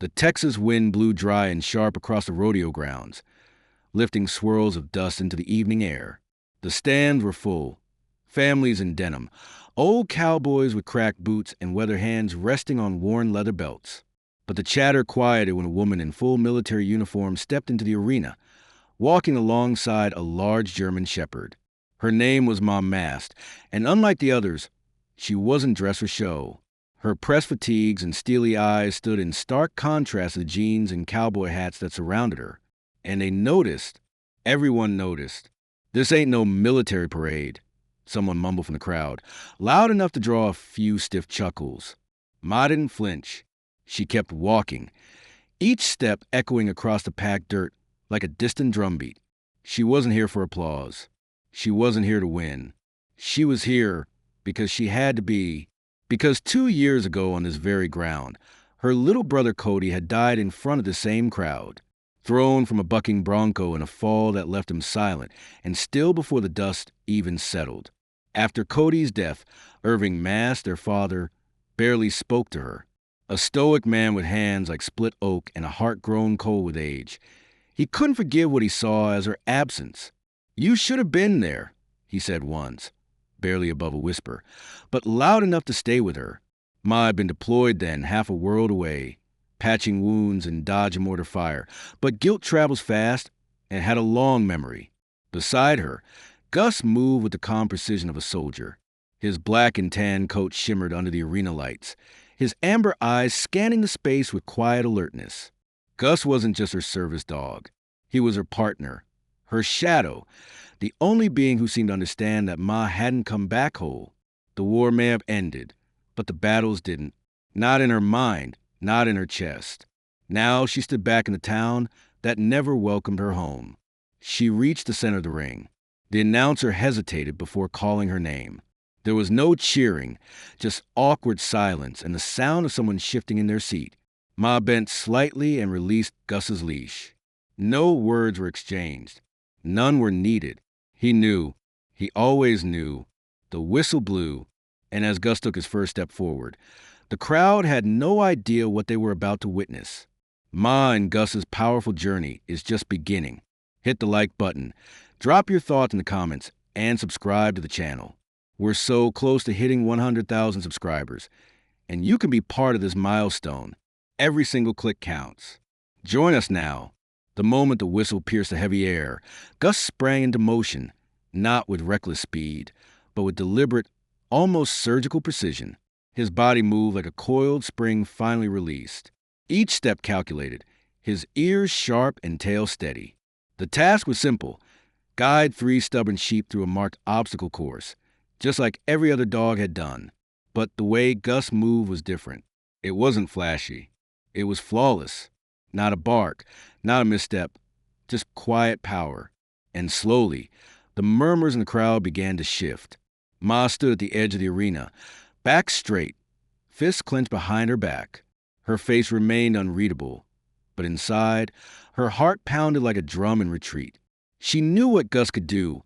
The Texas wind blew dry and sharp across the rodeo grounds, lifting swirls of dust into the evening air. The stands were full, families in denim, old cowboys with cracked boots and weather hands resting on worn leather belts. But the chatter quieted when a woman in full military uniform stepped into the arena, walking alongside a large German shepherd. Her name was Ma Mast, and unlike the others, she wasn't dressed for show. Her press fatigues and steely eyes stood in stark contrast to the jeans and cowboy hats that surrounded her. And they noticed, everyone noticed, this ain't no military parade, someone mumbled from the crowd, loud enough to draw a few stiff chuckles. Ma didn't flinch. She kept walking, each step echoing across the packed dirt like a distant drumbeat. She wasn't here for applause. She wasn't here to win. She was here because she had to be. Because 2 years ago on this very ground, her little brother Cody had died in front of the same crowd, thrown from a bucking bronco in a fall that left him silent and still before the dust even settled. After Cody's death, Irving Mast, their father, barely spoke to her. A stoic man with hands like split oak and a heart grown cold with age. He couldn't forgive what he saw as her absence. "You should have been there," he said once, barely above a whisper, but loud enough to stay with her. Ma had been deployed then, half a world away, patching wounds and dodging mortar fire. But guilt travels fast and had a long memory. Beside her, Gus moved with the calm precision of a soldier. His black and tan coat shimmered under the arena lights, his amber eyes scanning the space with quiet alertness. Gus wasn't just her service dog. He was her partner, her shadow, the only being who seemed to understand that Ma hadn't come back whole. The war may have ended, but the battles didn't. Not in her mind, not in her chest. Now she stood back in the town that never welcomed her home. She reached the center of the ring. The announcer hesitated before calling her name. There was no cheering, just awkward silence and the sound of someone shifting in their seat. Ma bent slightly and released Gus's leash. No words were exchanged. None were needed. He knew. He always knew. The whistle blew, and as Gus took his first step forward, the crowd had no idea what they were about to witness. Ma and Gus's powerful journey is just beginning. Hit the like button, drop your thoughts in the comments, and subscribe to the channel. We're so close to hitting 100,000 subscribers, and you can be part of this milestone. Every single click counts. Join us now. The moment the whistle pierced the heavy air, Gus sprang into motion, not with reckless speed, but with deliberate, almost surgical precision. His body moved like a coiled spring finally released. Each step calculated, his ears sharp and tail steady. The task was simple: guide 3 stubborn sheep through a marked obstacle course, just like every other dog had done. But the way Gus moved was different. It wasn't flashy. It was flawless. Not a bark, not a misstep, just quiet power. And slowly, the murmurs in the crowd began to shift. Ma stood at the edge of the arena, back straight, fists clenched behind her back. Her face remained unreadable, but inside, her heart pounded like a drum in retreat. She knew what Gus could do,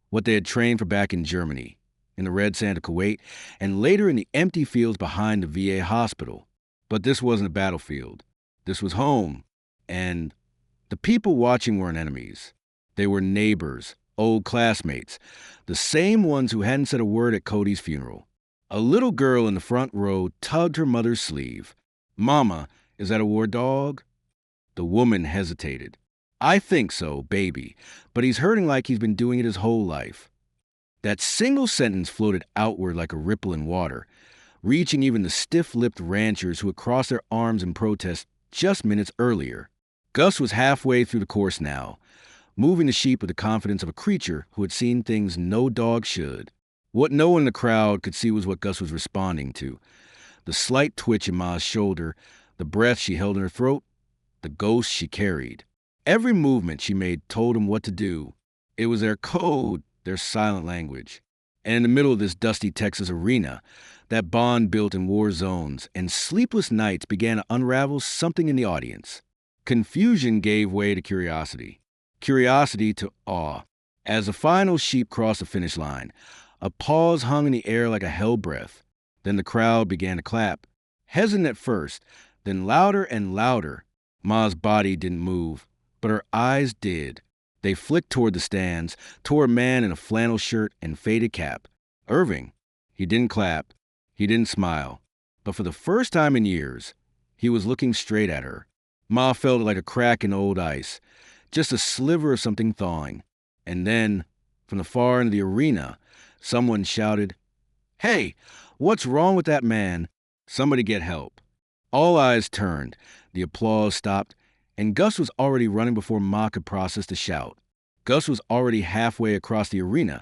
what they had trained for back in Germany, in the red sand of Kuwait, and later in the empty fields behind the VA hospital. But this wasn't a battlefield. This was home, and the people watching weren't enemies. They were neighbors, old classmates, the same ones who hadn't said a word at Cody's funeral. A little girl in the front row tugged her mother's sleeve. "Mama, is that a war dog?" The woman hesitated. "I think so, baby, but he's hurting like he's been doing it his whole life." That single sentence floated outward like a ripple in water, reaching even the stiff-lipped ranchers who had crossed their arms in protest just minutes earlier. Gus was halfway through the course now, moving the sheep with the confidence of a creature who had seen things no dog should. What no one in the crowd could see was what Gus was responding to. The slight twitch in Ma's shoulder, the breath she held in her throat, the ghost she carried. Every movement she made told him what to do. It was their code, their silent language. And in the middle of this dusty Texas arena, that bond built in war zones and sleepless nights began to unravel something in the audience. Confusion gave way to curiosity. Curiosity to awe. As the final sheep crossed the finish line, a pause hung in the air like a hell breath. Then the crowd began to clap. Hesitant at first, Then louder and louder. Ma's body didn't move, but her eyes did. They flicked toward the stands, toward a man in a flannel shirt and faded cap. Irving. He didn't clap. He didn't smile. But for the first time in years, he was looking straight at her. Ma felt like a crack in old ice, just a sliver of something thawing. And then, from the far end of the arena, someone shouted, "Hey, what's wrong with that man? Somebody get help." All eyes turned, the applause stopped, and Gus was already running before Ma could process the shout. Gus was already halfway across the arena,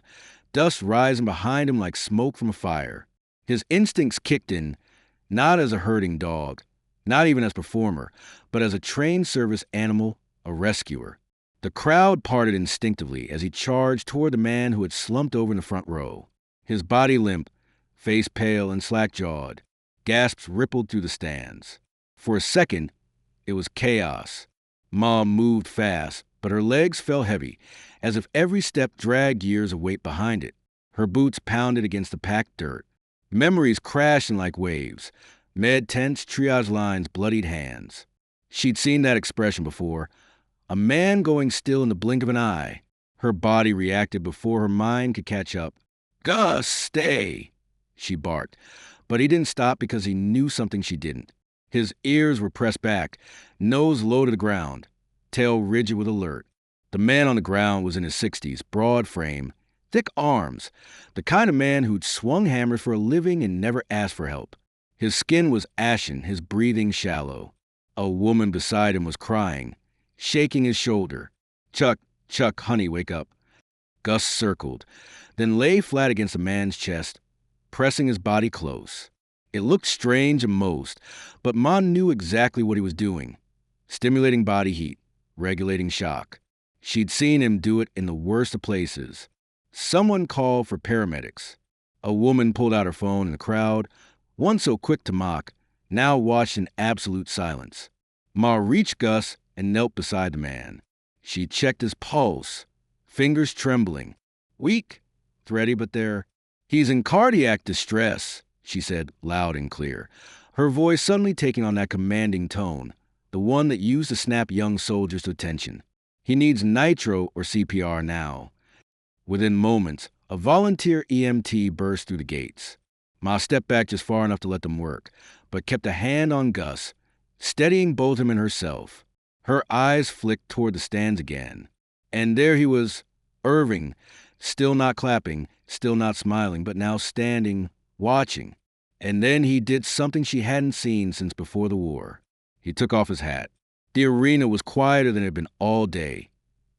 dust rising behind him like smoke from a fire. His instincts kicked in, not as a herding dog, not even as a performer, but as a trained service animal, a rescuer. The crowd parted instinctively as he charged toward the man who had slumped over in the front row. His body limp, face pale and slack-jawed. Gasps rippled through the stands. For a second, it was chaos. Ma moved fast, but her legs fell heavy, as if every step dragged years of weight behind it. Her boots pounded against the packed dirt. Memories crashing like waves. Med tents, triage lines, bloodied hands. She'd seen that expression before. A man going still in the blink of an eye. Her body reacted before her mind could catch up. "Gus, stay!" she barked. But he didn't stop because he knew something she didn't. His ears were pressed back, nose low to the ground, tail rigid with alert. The man on the ground was in his 60s, broad frame, thick arms, the kind of man who'd swung hammers for a living and never asked for help. His skin was ashen, his breathing shallow. A woman beside him was crying, shaking his shoulder. "Chuck, Chuck, honey, wake up." Gus circled, then lay flat against the man's chest, pressing his body close. It looked strange to most, but Ma knew exactly what he was doing. Stimulating body heat, regulating shock. She'd seen him do it in the worst of places. Someone called for paramedics. A woman pulled out her phone in the crowd, one so quick to mock, now watched in absolute silence. Ma reached Gus and knelt beside the man. She checked his pulse, fingers trembling. "Weak, thready, but there." "He's in cardiac distress," she said loud and clear, her voice suddenly taking on that commanding tone, the one that used to snap young soldiers to attention. "He needs nitro or CPR now." Within moments, a volunteer EMT burst through the gates. Ma stepped back just far enough to let them work, but kept a hand on Gus, steadying both him and herself. Her eyes flicked toward the stands again. And there he was, Irving, still not clapping, still not smiling, but now standing, watching. And then he did something she hadn't seen since before the war. He took off his hat. The arena was quieter than it had been all day.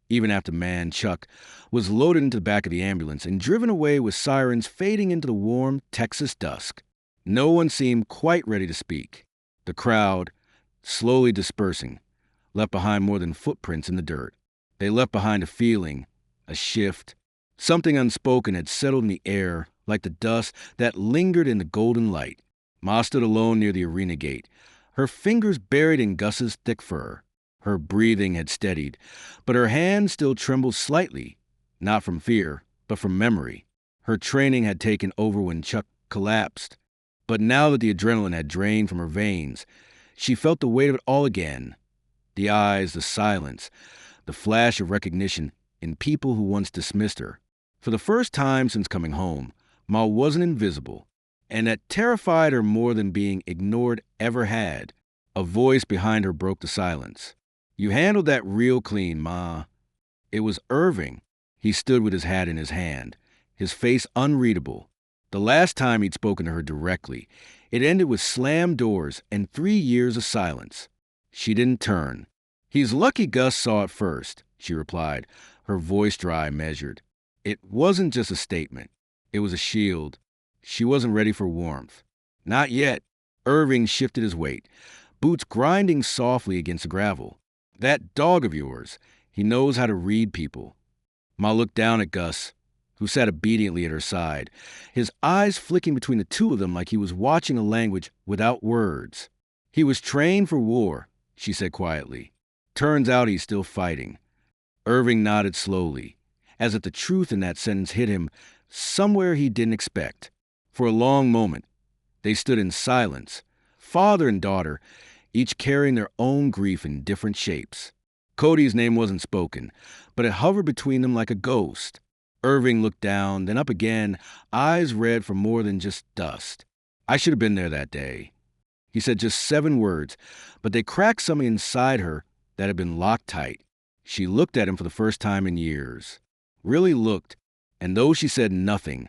Even after man, Chuck, was loaded into the back of the ambulance and driven away with sirens fading into the warm Texas dusk. No one seemed quite ready to speak. The crowd, slowly dispersing, left behind more than footprints in the dirt. They left behind a feeling, a shift. Something unspoken had settled in the air, like the dust that lingered in the golden light. Ma stood alone near the arena gate, her fingers buried in Gus's thick fur. Her breathing had steadied, but her hand still trembled slightly, not from fear, but from memory. Her training had taken over when Chuck collapsed. But now that the adrenaline had drained from her veins, she felt the weight of it all again. The eyes, the silence, the flash of recognition in people who once dismissed her. For the first time since coming home, Ma wasn't invisible, and that terrified her more than being ignored ever had. A voice behind her broke the silence. "You handled that real clean, Ma." It was Irving. He stood with his hat in his hand, his face unreadable. The last time he'd spoken to her directly, it ended with slammed doors and 3 years of silence. She didn't turn. "He's lucky Gus saw it first," she replied, her voice dry, measured. It wasn't just a statement. It was a shield. She wasn't ready for warmth. Not yet. Irving shifted his weight, boots grinding softly against the gravel. "That dog of yours, he knows how to read people." Ma looked down at Gus, who sat obediently at her side, his eyes flicking between the two of them like he was watching a language without words. "He was trained for war," she said quietly. "Turns out he's still fighting." Irving nodded slowly, as if the truth in that sentence hit him somewhere he didn't expect. For a long moment, they stood in silence, father and daughter, each carrying their own grief in different shapes. Cody's name wasn't spoken, but it hovered between them like a ghost. Irving looked down, then up again, eyes red for more than just dust. I should have been there that day. He said just 7 words, but they cracked something inside her that had been locked tight. She looked at him for the first time in years. Really looked, and though she said nothing,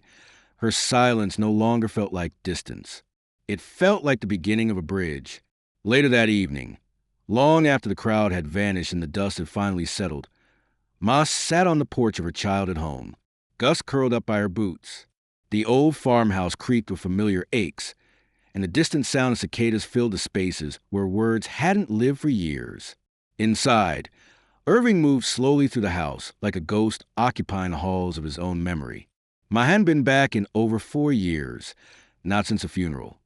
her silence no longer felt like distance. It felt like the beginning of a bridge. Later that evening, long after the crowd had vanished and the dust had finally settled, Ma sat on the porch of her childhood home. Gus curled up by her boots. The old farmhouse creaked with familiar aches, and the distant sound of cicadas filled the spaces where words hadn't lived for years. Inside, Irving moved slowly through the house, like a ghost occupying the halls of his own memory. Ma hadn't been back in over 4 years, not since a funeral,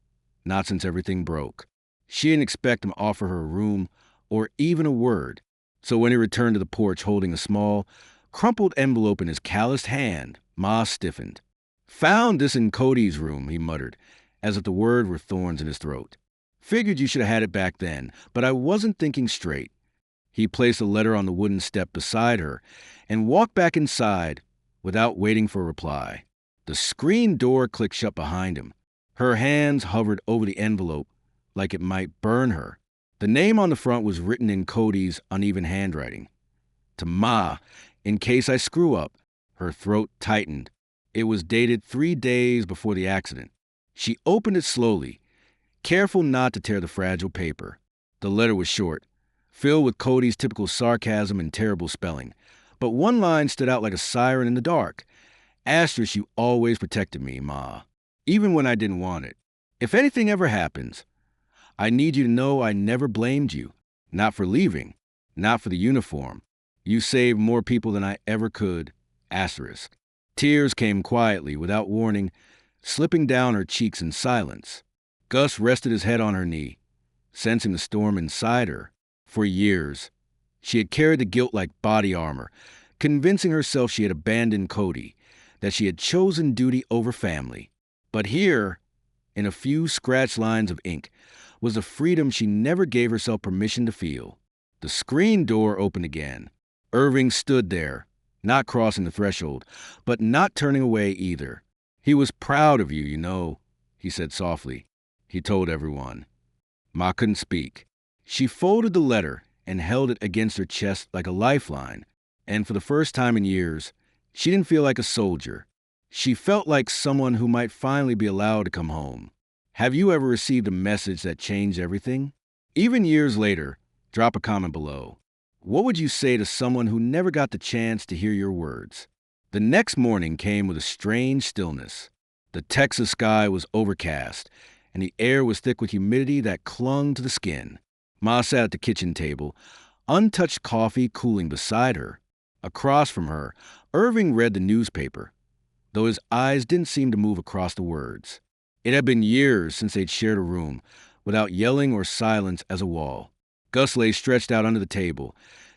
not since everything broke. She didn't expect him to offer her a room or even a word. So when he returned to the porch holding a small, crumpled envelope in his calloused hand, Ma stiffened. "Found this in Cody's room," he muttered, as if the word were thorns in his throat. "Figured you should have had it back then, but I wasn't thinking straight." He placed the letter on the wooden step beside her and walked back inside without waiting for a reply. The screen door clicked shut behind him. Her hands hovered over the envelope like it might burn her. The name on the front was written in Cody's uneven handwriting. "To Ma, in case I screw up." Her throat tightened. It was dated 3 days before the accident. She opened it slowly, careful not to tear the fragile paper. The letter was short, filled with Cody's typical sarcasm and terrible spelling. But one line stood out like a siren in the dark. "Asterisk, you always protected me, Ma, even when I didn't want it. If anything ever happens, I need you to know I never blamed you. Not for leaving, not for the uniform. You saved more people than I ever could. Asterisk." Tears came quietly, without warning, slipping down her cheeks in silence. Gus rested his head on her knee, sensing the storm inside her. For years, she had carried the guilt like body armor, convincing herself she had abandoned Cody, that she had chosen duty over family. But here, in a few scratched lines of ink, was a freedom she never gave herself permission to feel. The screen door opened again. Irving stood there, not crossing the threshold, but not turning away either. "He was proud of you, you know," he said softly. He told everyone. Ma couldn't speak. She folded the letter and held it against her chest like a lifeline, and for the first time in years, she didn't feel like a soldier. She felt like someone who might finally be allowed to come home. Have you ever received a message that changed everything? Even years later, drop a comment below. What would you say to someone who never got the chance to hear your words? The next morning came with a strange stillness. The Texas sky was overcast, and the air was thick with humidity that clung to the skin. Ma sat at the kitchen table, untouched coffee cooling beside her. Across from her, Irving read the newspaper, though his eyes didn't seem to move across the words. It had been years since they'd shared a room, without yelling or silence as a wall. Gus lay stretched out under the table,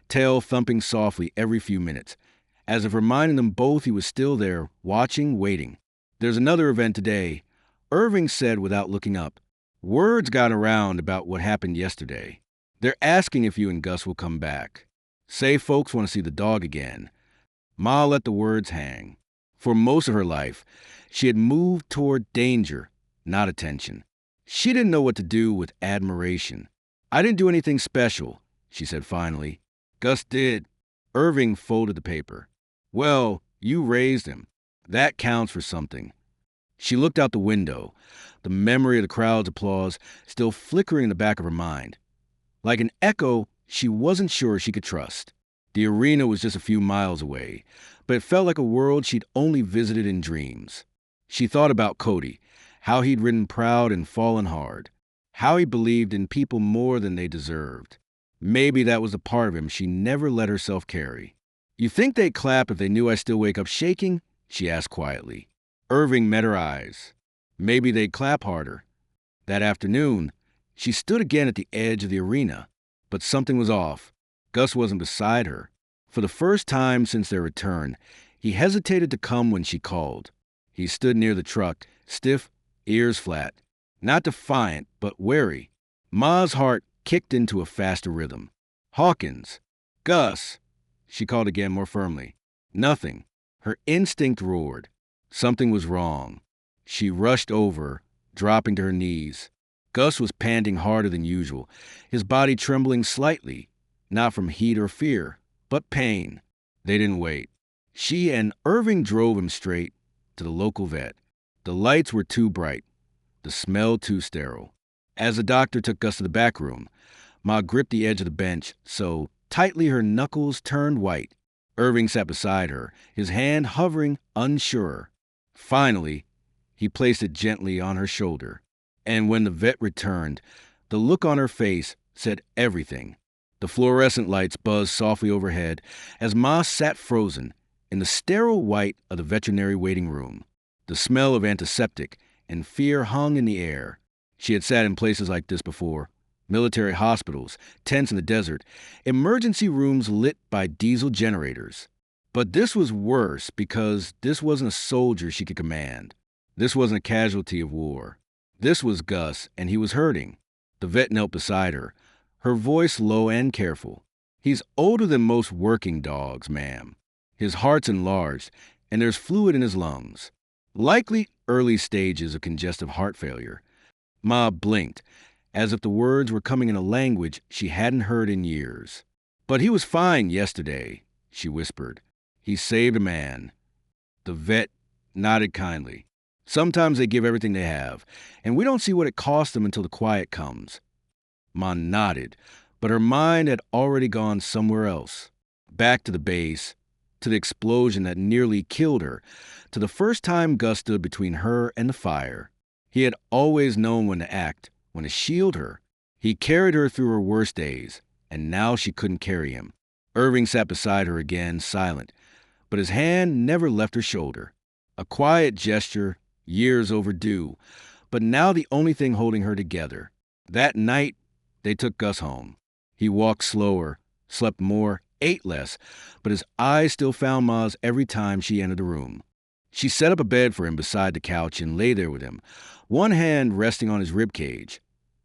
tail thumping softly every few minutes, as if reminding them both he was still there, watching, waiting. "There's another event today," Irving said without looking up. "Words got around about what happened yesterday. They're asking if you and Gus will come back. Say folks want to see the dog again." Ma let the words hang. For most of her life, she had moved toward danger, not attention. She didn't know what to do with admiration. "I didn't do anything special," she said finally. "Gus did." Irving folded the paper. "Well, you raised him. That counts for something." She looked out the window, the memory of the crowd's applause still flickering in the back of her mind. Like an echo she wasn't sure she could trust. The arena was just a few miles away, but it felt like a world she'd only visited in dreams. She thought about Cody, how he'd ridden proud and fallen hard, how he believed in people more than they deserved. Maybe that was a part of him she never let herself carry. "You think they'd clap if they knew I still wake up shaking?" she asked quietly. Irving met her eyes. Maybe they'd clap harder. That afternoon, she stood again at the edge of the arena, but something was off. Gus wasn't beside her. For the first time since their return, he hesitated to come when she called. He stood near the truck, stiff, ears flat. Not defiant, but wary. Ma's heart kicked into a faster rhythm. "Hawkins! Gus!" She called again more firmly. Nothing. Her instinct roared. Something was wrong. She rushed over, dropping to her knees. Gus was panting harder than usual, his body trembling slightly, not from heat or fear, but pain. They didn't wait. She and Irving drove him straight to the local vet. The lights were too bright, the smell too sterile. As the doctor took Gus to the back room, Ma gripped the edge of the bench so tightly her knuckles turned white. Irving sat beside her, his hand hovering, unsure. Finally, he placed it gently on her shoulder. And when the vet returned, the look on her face said everything. The fluorescent lights buzzed softly overhead as Ma sat frozen in the sterile white of the veterinary waiting room. The smell of antiseptic and fear hung in the air. She had sat in places like this before. Military hospitals, tents in the desert, emergency rooms lit by diesel generators. But this was worse because this wasn't a soldier she could command. This wasn't a casualty of war. This was Gus, and he was hurting. The vet knelt beside her, her voice low and careful. "He's older than most working dogs, ma'am. His heart's enlarged, and there's fluid in his lungs. Likely early stages of congestive heart failure." Ma blinked, as if the words were coming in a language she hadn't heard in years. "But he was fine yesterday," she whispered. "He saved a man." The vet nodded kindly. "Sometimes they give everything they have, and we don't see what it cost them until the quiet comes." Ma nodded, but her mind had already gone somewhere else. Back to the base, to the explosion that nearly killed her, to the first time Gus stood between her and the fire. He had always known when to act, when to shield her. He carried her through her worst days, and now she couldn't carry him. Irving sat beside her again, silent, but his hand never left her shoulder. A quiet gesture, years overdue, but now the only thing holding her together. That night, they took Gus home. He walked slower, slept more, ate less, but his eyes still found Ma's every time she entered the room. She set up a bed for him beside the couch and lay there with him, one hand resting on his ribcage,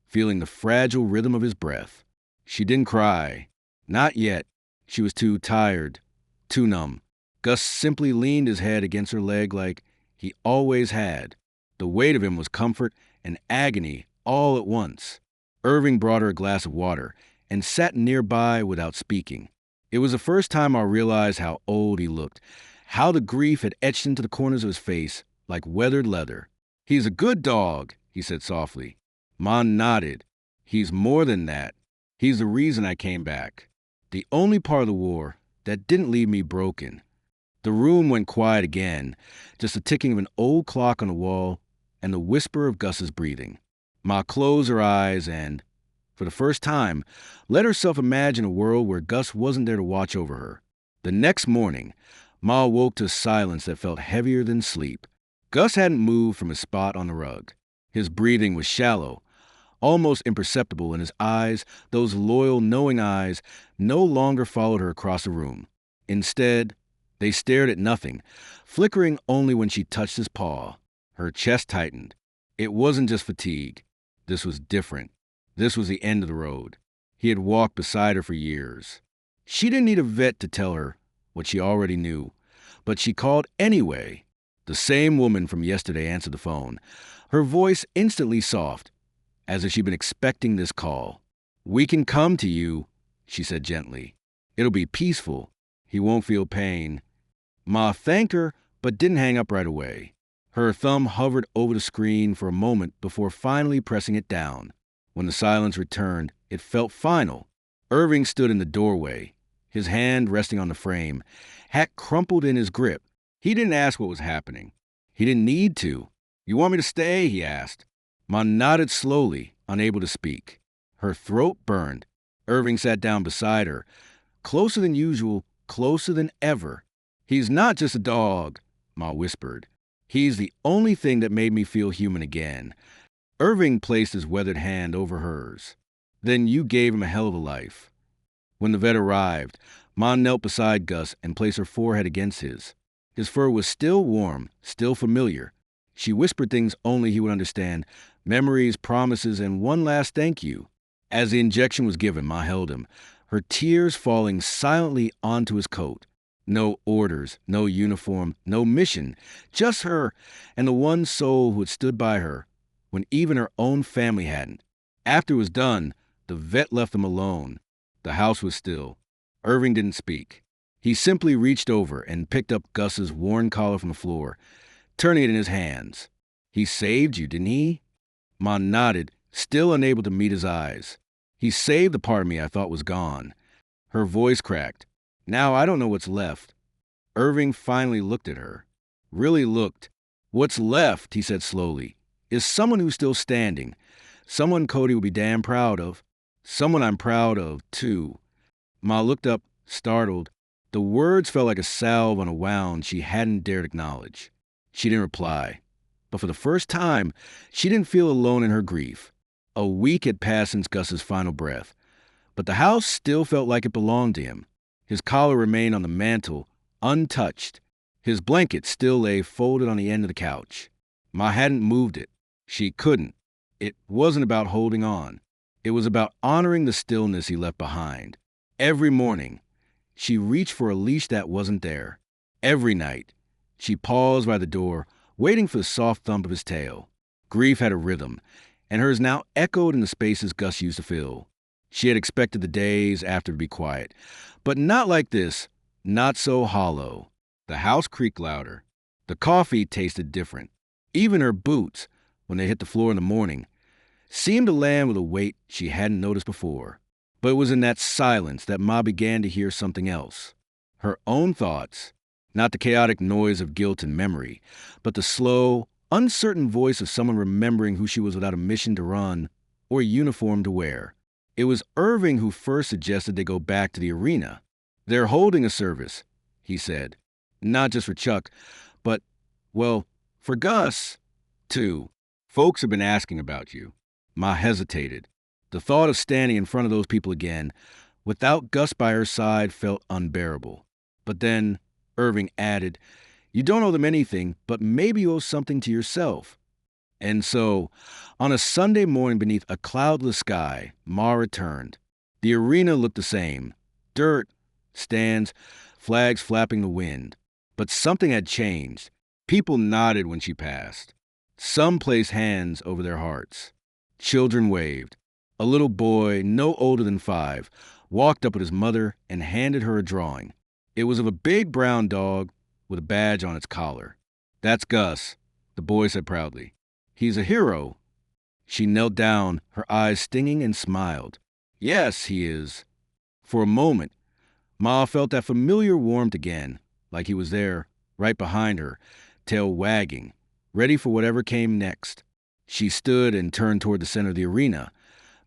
feeling the fragile rhythm of his breath. She didn't cry. Not yet. She was too tired, too numb. Gus simply leaned his head against her leg like he always had. The weight of him was comfort and agony all at once. Irving brought her a glass of water and sat nearby without speaking. It was the first time I realized how old he looked, how the grief had etched into the corners of his face like weathered leather. "He's a good dog," he said softly. Ma nodded. "He's more than that. He's the reason I came back. The only part of the war that didn't leave me broken." The room went quiet again, just the ticking of an old clock on the wall and the whisper of Gus's breathing. Ma closed her eyes and, for the first time, let herself imagine a world where Gus wasn't there to watch over her. The next morning, Ma woke to silence that felt heavier than sleep. Gus hadn't moved from his spot on the rug. His breathing was shallow, almost imperceptible, and his eyes, those loyal, knowing eyes, no longer followed her across the room. Instead, they stared at nothing, flickering only when she touched his paw. Her chest tightened. It wasn't just fatigue. This was different. This was the end of the road. He had walked beside her for years. She didn't need a vet to tell her what she already knew, but she called anyway. The same woman from yesterday answered the phone, her voice instantly soft, as if she'd been expecting this call. "We can come to you," she said gently. "It'll be peaceful. He won't feel pain." Ma thanked her, but didn't hang up right away. Her thumb hovered over the screen for a moment before finally pressing it down. When the silence returned, it felt final. Irving stood in the doorway, his hand resting on the frame, hat crumpled in his grip. He didn't ask what was happening. He didn't need to. "You want me to stay?" he asked. Ma nodded slowly, unable to speak. Her throat burned. Irving sat down beside her, closer than usual, closer than ever. "He's not just a dog," Ma whispered. "He's the only thing that made me feel human again." Irving placed his weathered hand over hers. "Then you gave him a hell of a life." When the vet arrived, Ma knelt beside Gus and placed her forehead against his. His fur was still warm, still familiar. She whispered things only he would understand, memories, promises, and one last thank you. As the injection was given, Ma held him, her tears falling silently onto his coat. No orders, no uniform, no mission, just her and the one soul who had stood by her when even her own family hadn't. After it was done, the vet left them alone. The house was still. Irving didn't speak. He simply reached over and picked up Gus's worn collar from the floor, turning it in his hands. He saved you, didn't he? Ma nodded, still unable to meet his eyes. He saved the part of me I thought was gone. Her voice cracked. Now I don't know what's left. Irving finally looked at her. Really looked. What's left, he said slowly, is someone who's still standing. Someone Cody will be damn proud of. Someone I'm proud of, too. Ma looked up, startled. The words felt like a salve on a wound she hadn't dared acknowledge. She didn't reply. But for the first time, she didn't feel alone in her grief. A week had passed since Gus's final breath, but the house still felt like it belonged to him. His collar remained on the mantel, untouched. His blanket still lay folded on the end of the couch. Ma hadn't moved it. She couldn't. It wasn't about holding on. It was about honoring the stillness he left behind. Every morning, she reached for a leash that wasn't there. Every night, she paused by the door, waiting for the soft thump of his tail. Grief had a rhythm, and hers now echoed in the spaces Gus used to fill. She had expected the days after to be quiet, but not like this, not so hollow. The house creaked louder. The coffee tasted different. Even her boots, when they hit the floor in the morning, seemed to land with a weight she hadn't noticed before. But it was in that silence that Ma began to hear something else. Her own thoughts, not the chaotic noise of guilt and memory, but the slow, uncertain voice of someone remembering who she was without a mission to run or a uniform to wear. It was Irving who first suggested they go back to the arena. They're holding a service, he said. Not just for Chuck, but, well, for Gus, too. Folks have been asking about you. Ma hesitated. The thought of standing in front of those people again, without Gus by her side, felt unbearable. But then, Irving added, you don't owe them anything, but maybe you owe something to yourself. And so, on a Sunday morning beneath a cloudless sky, Ma returned. The arena looked the same. Dirt, stands, flags flapping the wind. But something had changed. People nodded when she passed. Some placed hands over their hearts. Children waved. A little boy, no older than 5, walked up with his mother and handed her a drawing. It was of a big brown dog with a badge on its collar. That's Gus, the boy said proudly. He's a hero. She knelt down, her eyes stinging, and smiled. Yes, he is. For a moment, Ma felt that familiar warmth again, like he was there, right behind her, tail wagging, ready for whatever came next. She stood and turned toward the center of the arena,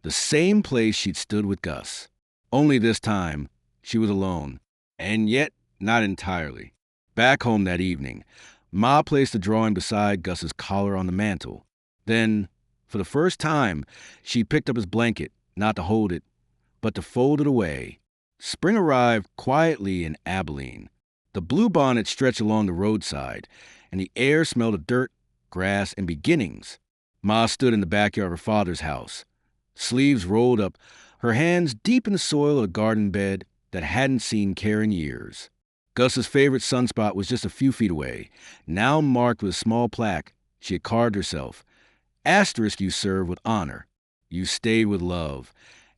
the same place she'd stood with Gus. Only this time, she was alone, and yet not entirely. Back home that evening, Ma placed the drawing beside Gus's collar on the mantel. Then, for the first time, she picked up his blanket, not to hold it, but to fold it away. Spring arrived quietly in Abilene. The bluebonnet stretched along the roadside, and the air smelled of dirt, grass, and beginnings. Ma stood in the backyard of her father's house, sleeves rolled up, her hands deep in the soil of a garden bed that hadn't seen care in years. Gus's favorite sunspot was just a few feet away, now marked with a small plaque she had carved herself. Asterisk, you serve with honor. You stayed with love.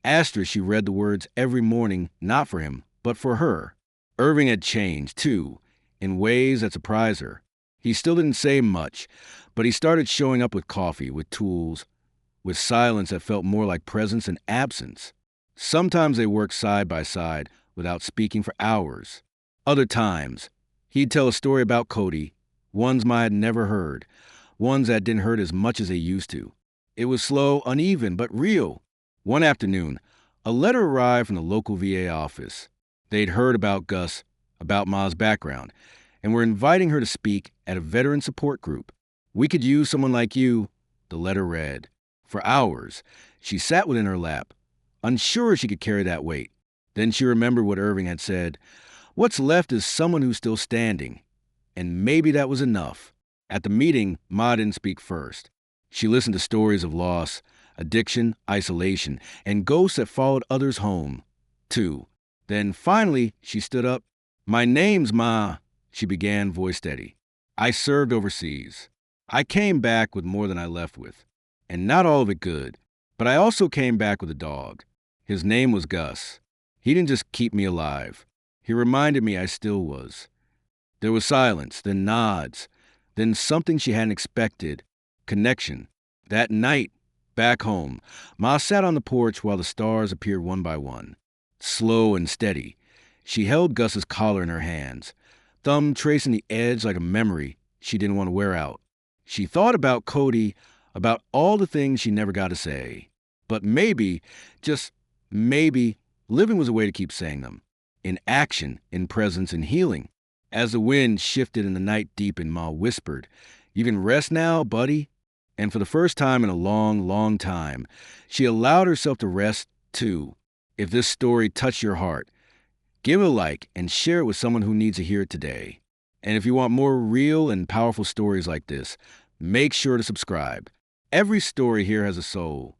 Asterisk, she read the words every morning, not for him, but for her. Irving had changed, too, in ways that surprised her. He still didn't say much, but he started showing up with coffee, with tools, with silence that felt more like presence than absence. Sometimes they worked side by side, without speaking for hours. Other times, he'd tell a story about Cody, ones Ma had never heard, ones that didn't hurt as much as they used to. It was slow, uneven, but real. One afternoon, a letter arrived from the local VA office. They'd heard about Gus, about Ma's background, and were inviting her to speak at a veteran support group. We could use someone like you, the letter read. For hours, she sat within her lap, unsure she could carry that weight. Then she remembered what Irving had said. What's left is someone who's still standing. And maybe that was enough. At the meeting, Ma didn't speak first. She listened to stories of loss, addiction, isolation, and ghosts that followed others home. 2. Then finally, she stood up. "My name's Ma," she began, voice steady. "I served overseas. I came back with more than I left with. And not all of it good. But I also came back with a dog. His name was Gus. He didn't just keep me alive. He reminded me I still was." There was silence, then nods, then something she hadn't expected. Connection. That night, back home, Ma sat on the porch while the stars appeared one by one. Slow and steady. She held Gus's collar in her hands, thumb tracing the edge like a memory she didn't want to wear out. She thought about Cody, about all the things she never got to say. But maybe, just maybe, living was a way to keep saying them. In action, in presence, in healing. As the wind shifted and the night deepened, Ma whispered, "You can rest now, buddy." And for the first time in a long, long time, she allowed herself to rest, too. If this story touched your heart, give it a like and share it with someone who needs to hear it today. And if you want more real and powerful stories like this, make sure to subscribe. Every story here has a soul,